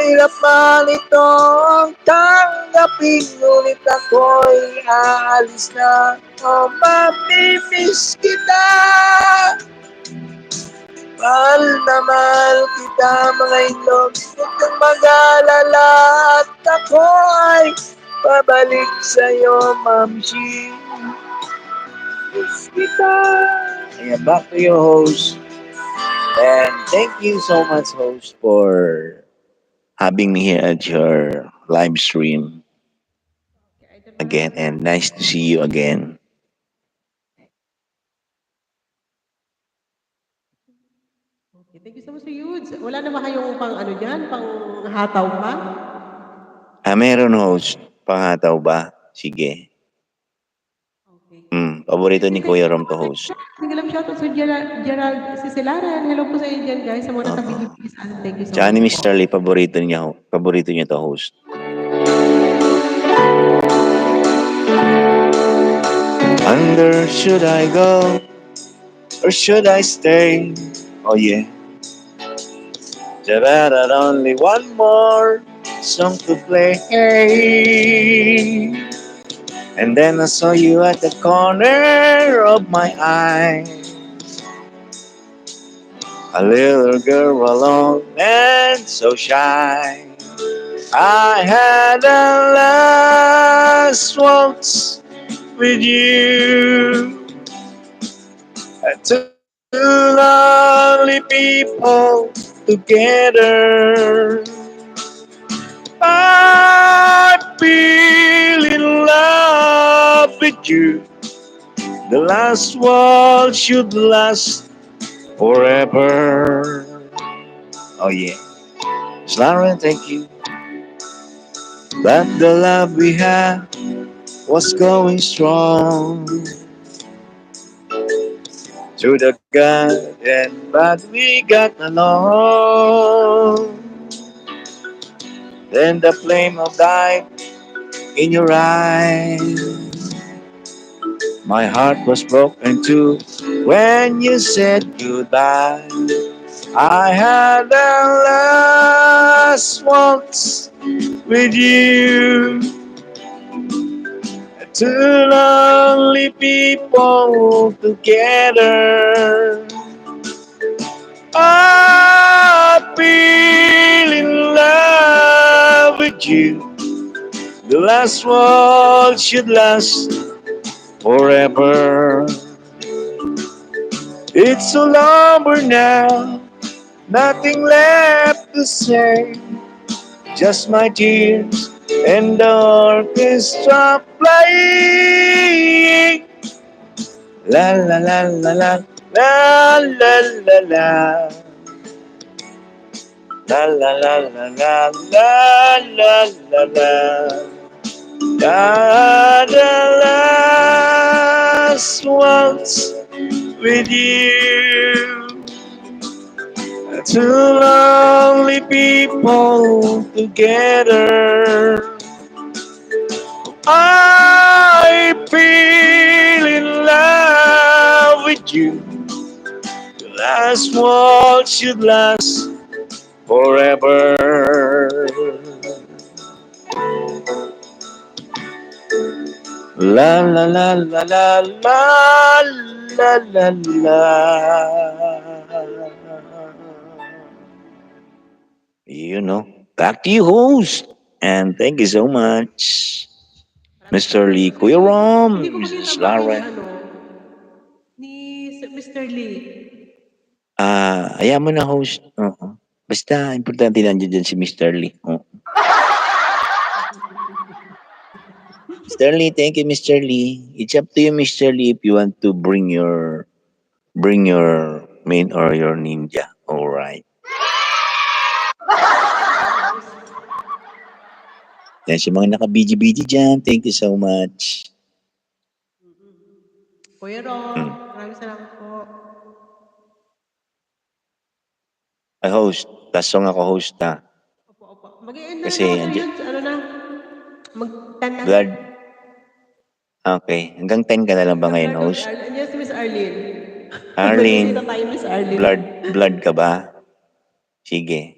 Mahirap man itong tanggapin, ngunit ako'y aalis na. Oh, mamimiss kita. Mahal na mahal kita, mga inog. Huwag kang mag-alala at ako ay babalik sa'yo, Mamshi. Miss kita. Ayan, back to your host. And thank you so much, host, for having me here at your live stream Idol again. Ram. And nice to see you again. Okay, thank you so much, Yudes. Wala na ba kayong pang ano dyan, pang hataw pa? Meron host. Pangataw ba? Sige. Okay. Paborito ni Thank Kuya you so Rom to much. host. Sige lang shoutout sa Gerald Sisilaran. Hello po sa inyo dyan, guys. Sa mga Oo. nakabigibig sa atin. Thank you so Tsaka much ni po. Mr. Lee, paborito niya to host. Under should I go or should I stay? Oh yeah. There are only one more song to play. Hey. And then I saw you at the corner of my eye. A little girl alone and so shy. I had a last waltz with you. Two lonely people together. I feel in love with you. The last one should last forever. Oh yeah. Lara, thank you. But the love we had was going strong through the garden, but we got along. Then the flame of died in your eyes. My heart was broken too when you said goodbye. I had a last waltz with you. Two lonely people together. I feel in love with you. The last one should last forever. It's so over now, nothing left to say. Just my tears and the orchestra playing. La la la la la la la la la. La la la la la la la la la. The last waltz with you. Two lonely people together. I feel in love with you. The last waltz should last forever. La la la la la la la la la. You know, back to you, host. And thank you so much, Maraming Mr. salamat Lee, po sa Kuya iyo. Rom, Hindi ko makita Mrs. ang bahay ni Lara. ano, ni Mr. Lee. Ayaw mo na, host. Oo. Basta, importante nandiyan dyan si Mr. Lee. Oo. Mr. Lee, thank you, Mr. Lee. It's up to you, Mr. Lee, if you want to bring your main or your ninja. All right. Sige po, host. Yan, sa mga naka-BG-BG dyan, thank you so much. Kuya Rom, Hmm. maraming salamat po. Ay, host. Last song ako, host, ha. Opo, opo. Mag-i-end na rin Kasi, ako, Sir Yudes. Ano na? Mag-10 na. blood. Okay. Hanggang 10 ka na lang ba The ngayon, blood of host? Arlene. Yes, Miss Arlene. Arlene, Magbisita tayo, Miss Arlene. blood ka ba? Sige.